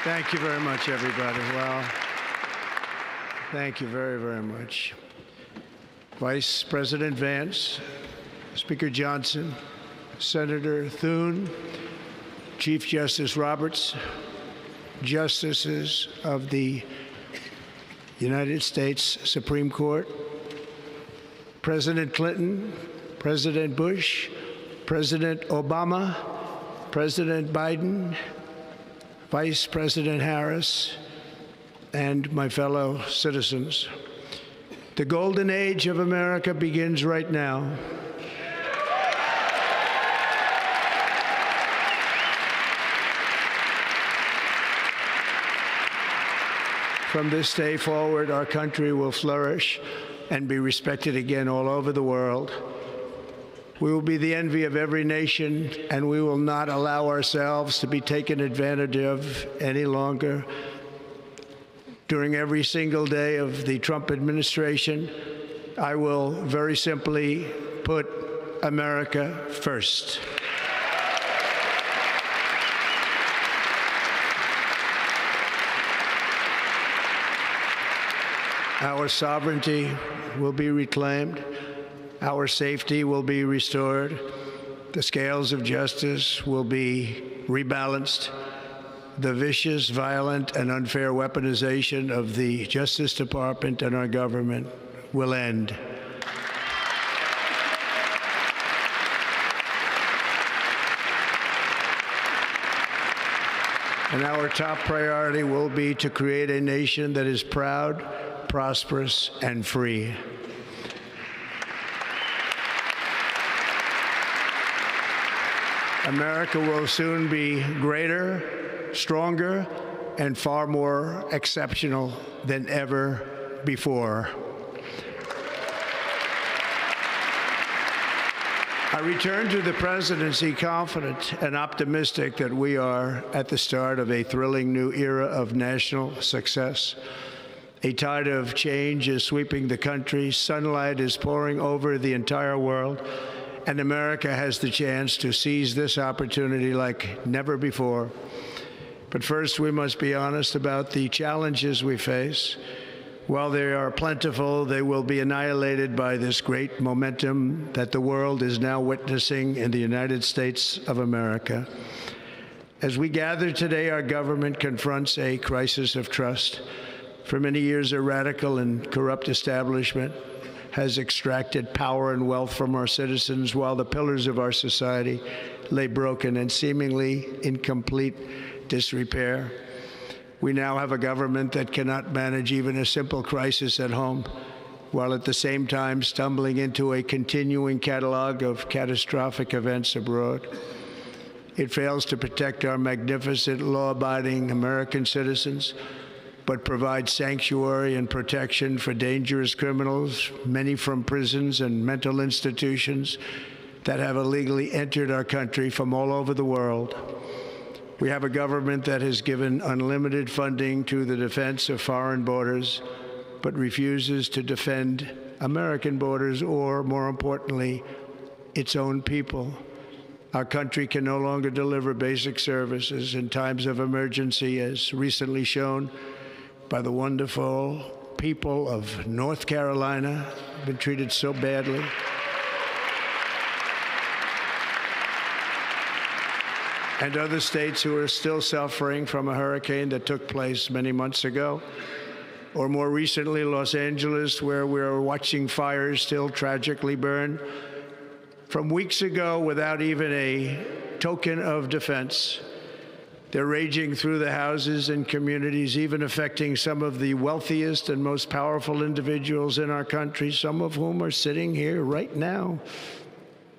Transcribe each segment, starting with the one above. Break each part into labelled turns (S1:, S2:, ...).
S1: Thank you very much, everybody. Well, thank you very, very much. Vice President Vance, Speaker Johnson, Senator Thune, Chief Justice Roberts, Justices of the United States Supreme Court, President Clinton, President Bush, President Obama, President Biden, Vice President Harris, and my fellow citizens. The golden age of America begins right now. From this day forward, our country will flourish and be respected again all over the world. We will be the envy of every nation, and we will not allow ourselves to be taken advantage of any longer. During every single day of the Trump administration, I will very simply put America first. Our sovereignty will be reclaimed. Our safety will be restored. The scales of justice will be rebalanced. The vicious, violent, and unfair weaponization of the Justice Department and our government will end. And our top priority will be to create a nation that is proud, prosperous, and free. America will soon be greater, stronger, and far more exceptional than ever before. I return to the presidency confident and optimistic that we are at the start of a thrilling new era of national success. A tide of change is sweeping the country. Sunlight is pouring over the entire world. And America has the chance to seize this opportunity like never before. But first, we must be honest about the challenges we face. While they are plentiful, they will be annihilated by this great momentum that the world is now witnessing in the United States of America. As we gather today, our government confronts a crisis of trust. For many years, a radical and corrupt establishment has extracted power and wealth from our citizens while the pillars of our society lay broken and seemingly in complete disrepair. We now have a government that cannot manage even a simple crisis at home, while at the same time stumbling into a continuing catalog of catastrophic events abroad. It fails to protect our magnificent, law-abiding American citizens, but provides sanctuary and protection for dangerous criminals, many from prisons and mental institutions that have illegally entered our country from all over the world. We have a government that has given unlimited funding to the defense of foreign borders, but refuses to defend American borders or, more importantly, its own people. Our country can no longer deliver basic services in times of emergency, as recently shown by the wonderful people of North Carolina, been treated so badly. And other states who are still suffering from a hurricane that took place many months ago. Or more recently, Los Angeles, where we're watching fires still tragically burn from weeks ago without even a token of defense. They're raging through the houses and communities, even affecting some of the wealthiest and most powerful individuals in our country, some of whom are sitting here right now.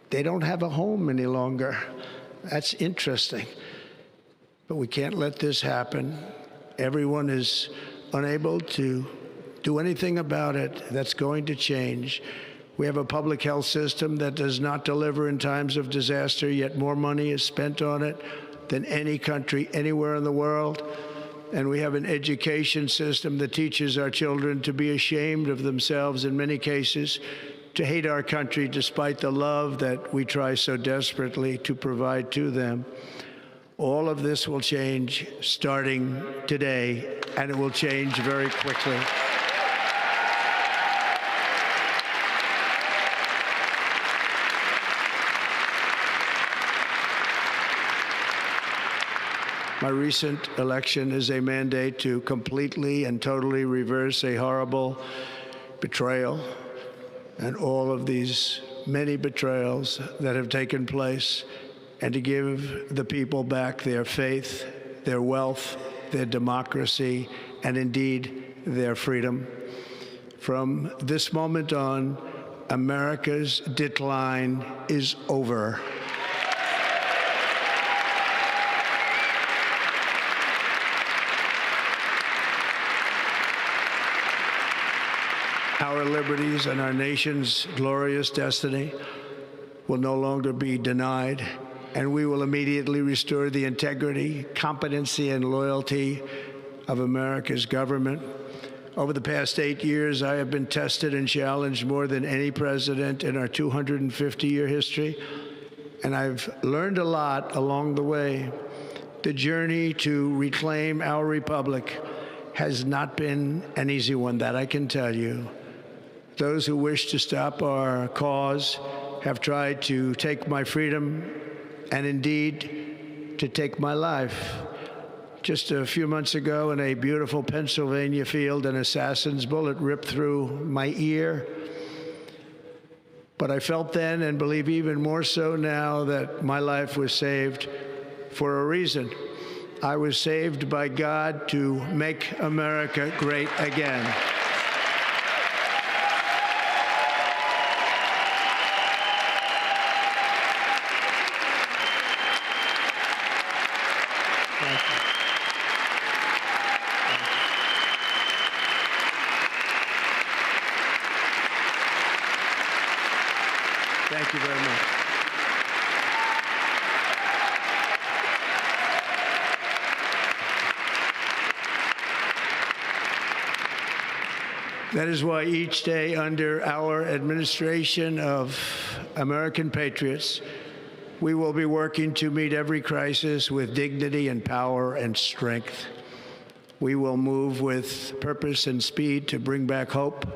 S1: They don't have a home any longer. That's interesting. But we can't let this happen. Everyone is unable to do anything about it. That's going to change. We have a public health system that does not deliver in times of disaster, yet more money is spent on it than any country anywhere in the world. And we have an education system that teaches our children to be ashamed of themselves in many cases, to hate our country despite the love that we try so desperately to provide to them. All of this will change starting today, and it will change very quickly. My recent election is a mandate to completely and totally reverse a horrible betrayal and all of these many betrayals that have taken place, and to give the people back their faith, their wealth, their democracy, and indeed their freedom. From this moment on, America's decline is over. Our liberties and our nation's glorious destiny will no longer be denied, and we will immediately restore the integrity, competency, and loyalty of America's government. Over the past 8 years, I have been tested and challenged more than any president in our 250-year history, and I've learned a lot along the way. The journey to reclaim our republic has not been an easy one, that I can tell you. Those who wish to stop our cause have tried to take my freedom and indeed to take my life. Just a few months ago in a beautiful Pennsylvania field, an assassin's bullet ripped through my ear. But I felt then, and believe even more so now, that my life was saved for a reason. I was saved by God to make America great again. Thank you very much. That is why each day under our administration of American patriots, we will be working to meet every crisis with dignity and power and strength. We will move with purpose and speed to bring back hope,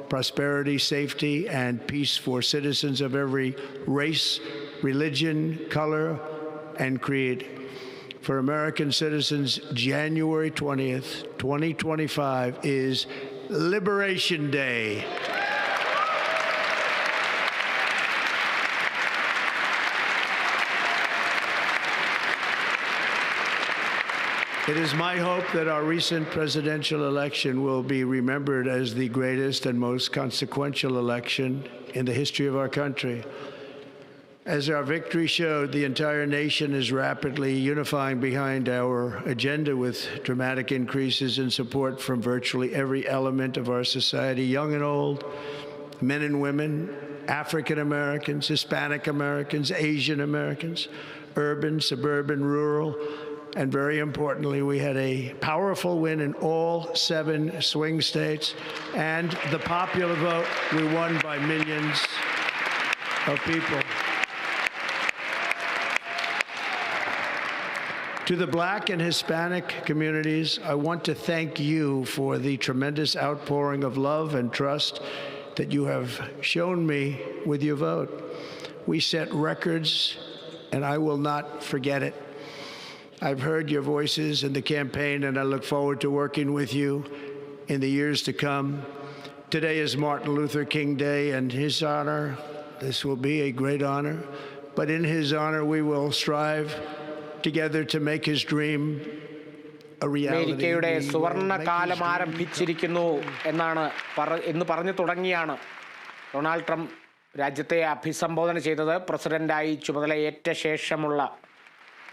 S1: prosperity, safety, and peace for citizens of every race, religion, color, and creed. For American citizens, January 20th, 2025 is Liberation Day. It is my hope that our recent presidential election will be remembered as the greatest and most consequential election in the history of our country. As our victory showed, the entire nation is rapidly unifying behind our agenda with dramatic increases in support from virtually every element of our society, young and old, men and women, African Americans, Hispanic Americans, Asian Americans, urban, suburban, rural, and very importantly, we had a powerful win in all 7 swing states, and the popular vote, we won by millions of people. To the Black and Hispanic communities, I want to thank you for the tremendous outpouring of love and trust that you have shown me with your vote. We set records, and I will not forget it. I've heard your voices in the campaign, and I look forward to working with you in the years to come. Today is Martin Luther King Day, and his honor, this will be a great honor, but in his honor, we will strive together to make his dream a reality.
S2: അമേരിക്കയുടെ സുവർണ്ണ കാലം ആരംഭിച്ചിരിക്കുന്നു എന്ന് പറഞ്ഞു തുടങ്ങിയാണ് Donald Trump രാജ്യത്തെ അഭിസംബോധന ചെയ്തത്. പ്രസിഡന്റായി ചുമതലയേറ്റ ശേഷമുള്ള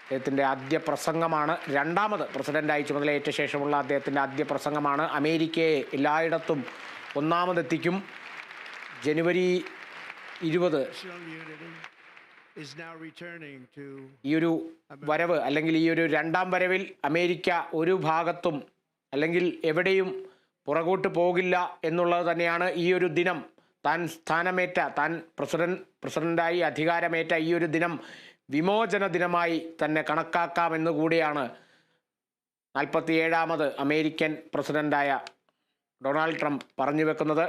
S2: അദ്ദേഹത്തിൻ്റെ ആദ്യ പ്രസംഗമാണ്. രണ്ടാമത് പ്രസിഡന്റായി ചുമതലയേറ്റ ശേഷമുള്ള അദ്ദേഹത്തിൻ്റെ ആദ്യ പ്രസംഗമാണ്. അമേരിക്കയെ എല്ലായിടത്തും ഒന്നാമതെത്തിക്കും. ജനുവരി 20 ഈ ഒരു വരവ്, അല്ലെങ്കിൽ ഈ ഒരു രണ്ടാം വരവിൽ അമേരിക്ക ഒരു ഭാഗത്തും അല്ലെങ്കിൽ എവിടെയും പുറകോട്ട് പോകില്ല എന്നുള്ളത് തന്നെയാണ് ഈ ഒരു ദിനം താൻ സ്ഥാനമേറ്റ താൻ പ്രസിഡന്റായി അധികാരമേറ്റ ഈ ഒരു ദിനം വിമോചന ദിനമായി തന്നെ കണക്കാക്കാമെന്ന് കൂടിയാണ് 47ാമത് അമേരിക്കൻ പ്രസിഡന്റായ ഡൊണാൾഡ് ട്രംപ് പറഞ്ഞു വെക്കുന്നത്.